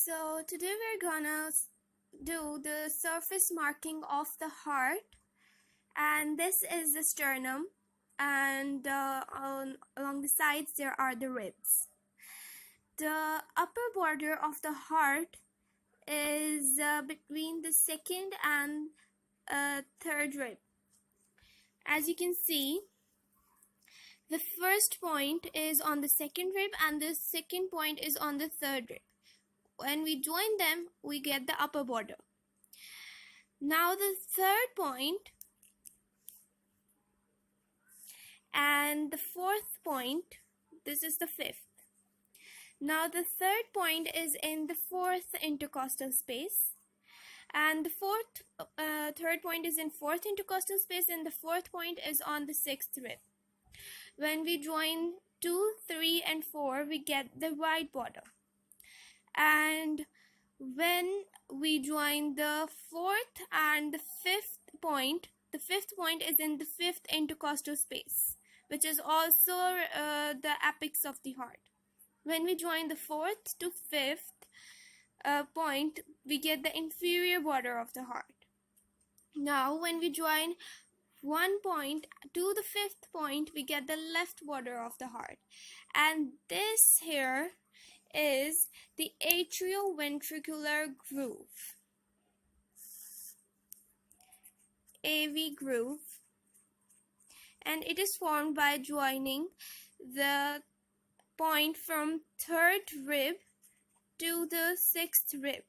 So today we're gonna do the surface marking of the heart, and this is the sternum, and along the sides there are the ribs. The upper border of the heart is between the second and third rib. As you can see, the first point is on the second rib and the second point is on the third rib. When we join them, we get the upper border. Now the third point and the fourth point, this is the fifth. Now the third point is in the fourth intercostal space, and the third point is in fourth intercostal space, and the fourth point is on the sixth rib. When we join 2, 3, and 4, we get the wide border. And when we join the fourth and the fifth point, the fifth point is in the fifth intercostal space, which is also the apex of the heart. When we join the fourth to fifth point, we get the inferior border of the heart. Now, when we join one point to the fifth point, we get the left border of the heart. And this here is the atrioventricular groove, AV groove, and it is formed by joining the point from third rib to the sixth rib.